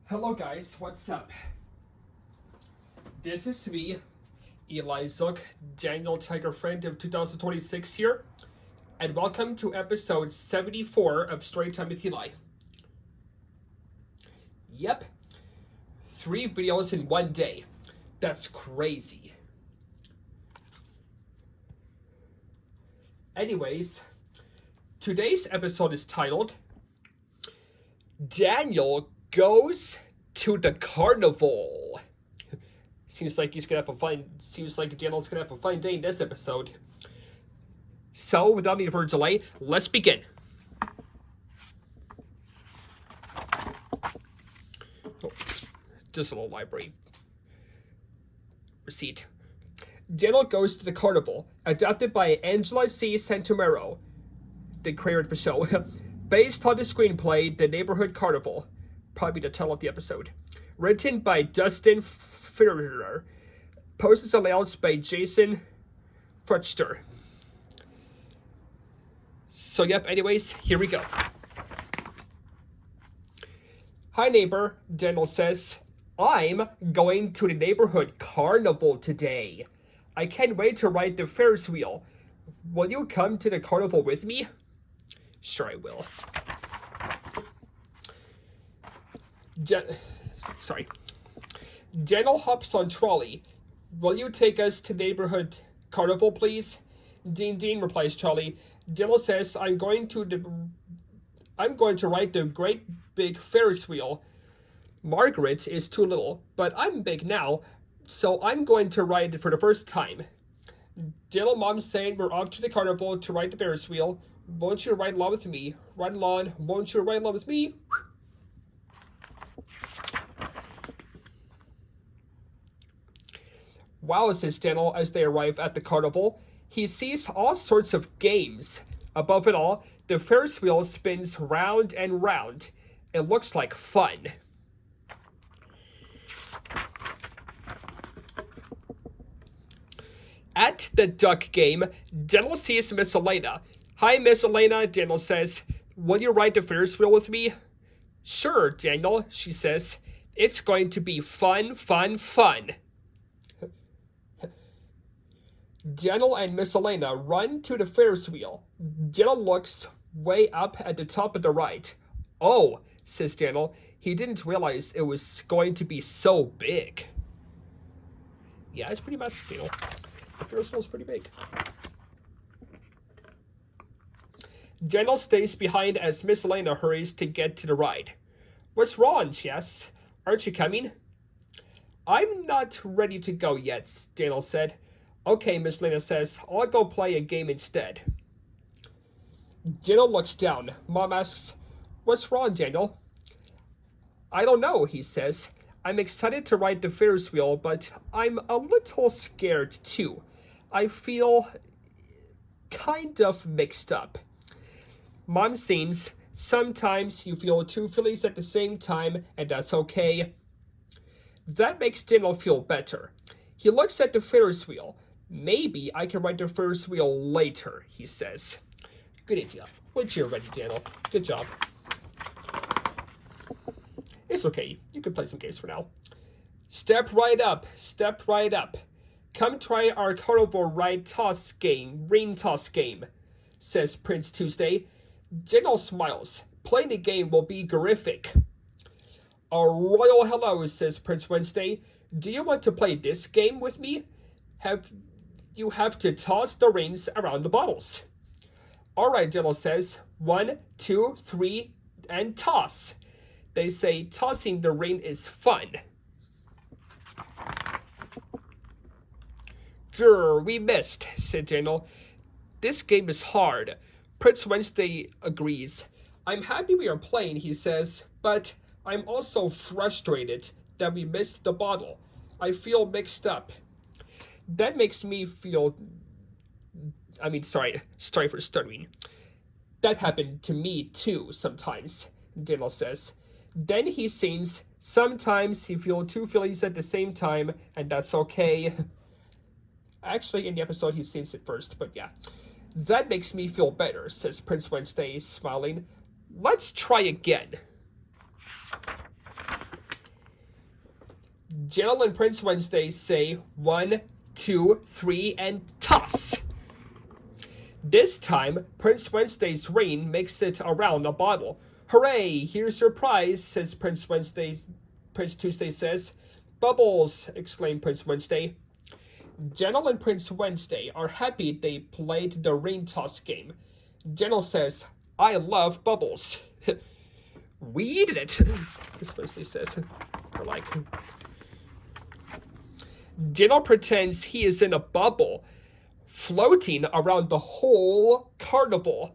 Hello guys, what's up? This is me, Eli Zook, Daniel Tiger Friend of 2026 here, and welcome to episode 74 of Storytime with Eli. Yep, 3 videos in one day. That's crazy. Anyways, today's episode is titled, Daniel Goes to the Carnival. Seems like Daniel's gonna have a fun day in this episode. So, without any further delay, let's begin. Oh, just a little library receipt. Daniel Goes to the Carnival, adapted by Angela C. Santomero, the creator of the show, based on the screenplay The Neighborhood Carnival, probably the title of the episode. Written by Dustin Fisher. Posters and layouts by Jason Frutchter. So yep, anyways, here we go. Hi neighbor, Daniel says. I'm going to the neighborhood carnival today. I can't wait to ride the Ferris wheel. Will you come to the carnival with me? Sure I will. Daniel hops on trolley. Will you take us to neighborhood carnival, please? Dean, replies Charlie. Daniel says, I'm going to ride the great big Ferris wheel. Margaret is too little, but I'm big now, so I'm going to ride it for the first time. Daniel mom's saying we're off to the carnival to ride the Ferris wheel. Won't you ride along with me? Ride along. Won't you ride along with me? Wow, says Daniel as they arrive at the carnival. He sees all sorts of games. Above it all, the Ferris wheel spins round and round. It looks like fun. At the duck game, Daniel sees Miss Elena. Hi, Miss Elena, Daniel says. Will you ride the Ferris wheel with me? Sure, Daniel, she says. It's going to be fun. Daniel and Miss Elena run to the Ferris wheel. Daniel looks way up at the top of the ride. Oh, says Daniel. He didn't realize it was going to be so big. Yeah, it's pretty massive, Daniel. The Ferris wheel's pretty big. Daniel stays behind as Miss Elena hurries to get to the ride. What's wrong, she asks. Aren't you coming? I'm not ready to go yet, Daniel said. Okay, Miss Elena says, I'll go play a game instead. Daniel looks down. Mom asks, what's wrong, Daniel? I don't know, he says. I'm excited to ride the Ferris wheel, but I'm a little scared too. I feel kind of mixed up. Mom sings, sometimes you feel 2 feelings at the same time, and that's okay. That makes Daniel feel better. He looks at the Ferris wheel. Maybe I can ride the Ferris wheel later, he says. Good idea. Once you're ready, Daniel. Good job. It's okay. You can play some games for now. Step right up. Come try our carnival ring toss game, says Prince Tuesday. Daniel smiles. Playing the game will be terrific. A royal hello, says Prince Wednesday. Do you want to play this game with me? You have to toss the rings around the bottles. All right, Daniel says. 1, 2, 3, and toss. They say tossing the ring is fun. Grr, we missed, said Daniel. This game is hard. Prince Wednesday agrees. I'm happy we are playing, he says, but I'm also frustrated that we missed the bottle. I feel mixed up. That makes me feel... sorry for stuttering. That happened to me too sometimes, Daniel says. Then he sings, sometimes you feel 2 feelings at the same time, and that's okay. Actually, in the episode, he sings it first, but yeah. That makes me feel better, says Prince Wednesday, smiling. Let's try again. Daniel and Prince Wednesday say 1, 2, 3, and toss. This time, Prince Wednesday's ring makes it around a bottle. Hooray! Here's your prize, says Prince Tuesday says. Bubbles! Exclaimed Prince Wednesday. Daniel and Prince Wednesday are happy they played the ring toss game. Daniel says, I love bubbles. We did it, Prince Wednesday says. Or like. Daniel pretends he is in a bubble, floating around the whole carnival.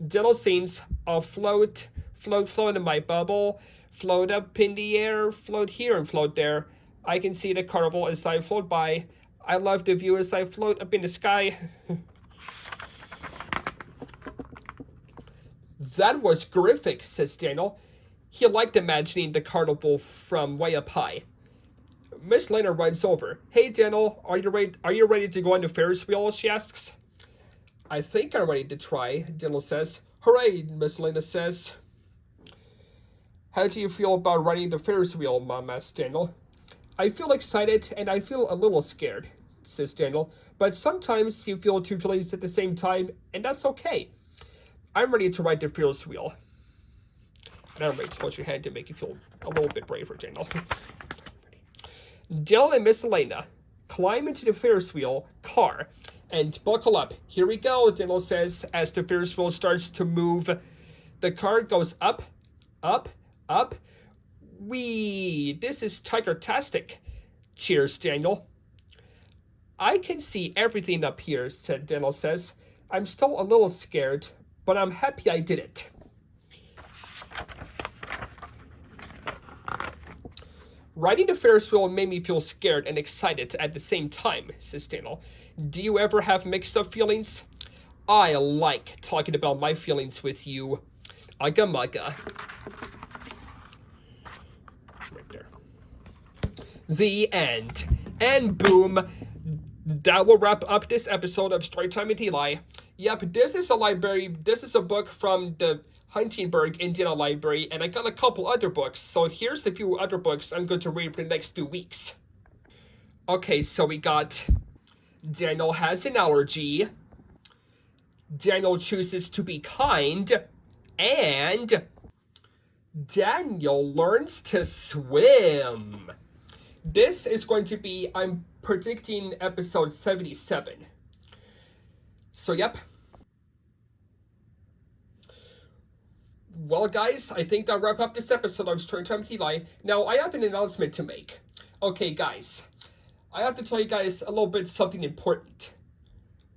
Daniel sings, I'll float, float, float in my bubble, float up in the air, float here and float there. I can see the carnival as I float by. I love the view as I float up in the sky. That was terrific, says Daniel. He liked imagining the carnival from way up high. Miss Lena runs over. Hey, Daniel, are you ready to go on the Ferris wheel? She asks. I think I'm ready to try, Daniel says. Hooray, Miss Lena says. How do you feel about riding the Ferris wheel, Mom asks Daniel. I feel excited and I feel a little scared, says Daniel. But sometimes you feel two feelings at the same time, and that's okay. I'm ready to ride the Ferris wheel. And I'm ready to hold your hand to make you feel a little bit braver, Daniel. Daniel and Miss Elena climb into the Ferris wheel car and buckle up. Here we go, Daniel says as the Ferris wheel starts to move. The car goes up, up, up. Whee! This is tiger-tastic. Cheers, Daniel. I can see everything up here, said Daniel says. I'm still a little scared, but I'm happy I did it. Riding the Ferris wheel made me feel scared and excited at the same time, says Daniel. Do you ever have mixed-up feelings? I like talking about my feelings with you. Ugga-mugga. Right there. The end. And boom, that will wrap up this episode of Storytime with Eli. Yep, this is a library. This is a book from the Huntingburg Indiana Library, and I got a couple other books. So here's the few other books I'm going to read for the next few weeks. Okay, so we got Daniel has an allergy. Daniel chooses to be kind. And Daniel learns to swim. This is going to be, I'm predicting, episode 77. So, yep. Well, guys, I think that'll wrap up this episode of Storytime with Eli. Now, I have an announcement to make. Okay, guys. I have to tell you guys a little bit something important.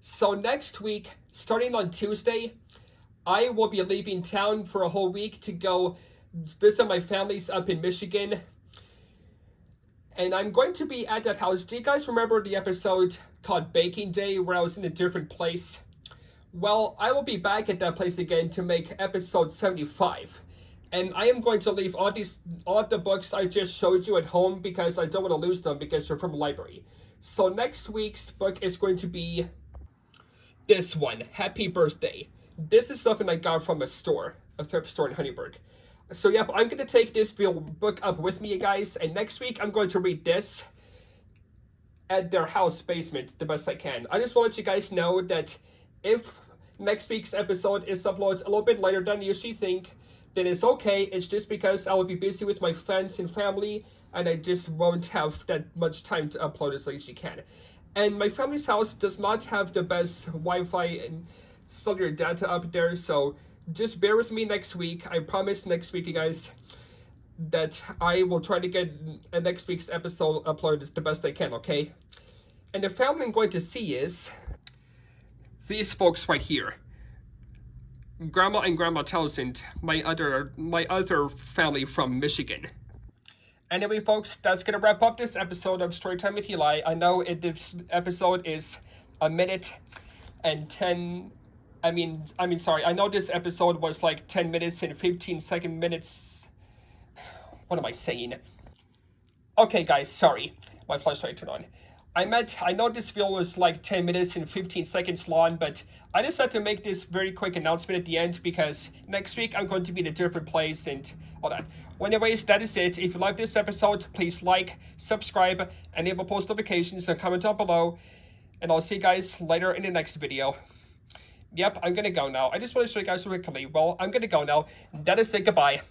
So, next week, starting on Tuesday, I will be leaving town for a whole week to go visit my families up in Michigan. And I'm going to be at that house. Do you guys remember the episode called Baking Day where I was in a different place? Well, I will be back at that place again to make episode 75. And I am going to leave all the books I just showed you at home because I don't want to lose them because they're from a library. So next week's book is going to be this one, Happy Birthday. This is something I got from a thrift store in Huntingburg. So, yep, I'm going to take this book up with me, guys, and next week I'm going to read this at their house basement the best I can. I just want to let you guys know that if next week's episode is uploaded a little bit later than you usually think, then it's okay. It's just because I will be busy with my friends and family, and I just won't have that much time to upload as I usually can. And my family's house does not have the best Wi-Fi and cellular data up there, so just bear with me next week. I promise next week, you guys, that I will try to get next week's episode uploaded the best I can, okay? And the family I'm going to see is these folks right here. Grandma and Grandma Townsend, my other family from Michigan. Anyway, folks, that's going to wrap up this episode of Storytime with Eli. I know this episode is a minute and 10... I know this episode was like 10 minutes and 15 minutes. What am I saying? Okay, guys, sorry. My flashlight turned on. I know this video was like 10 minutes and 15 seconds long, but I decided to make this very quick announcement at the end because next week I'm going to be in a different place and all that. Well, anyways, that is it. If you like this episode, please like, subscribe, enable post notifications, and comment down below. And I'll see you guys later in the next video. Yep, I'm gonna go now. I just want to show you guys quickly. Well, I'm gonna go now. That is it. Goodbye.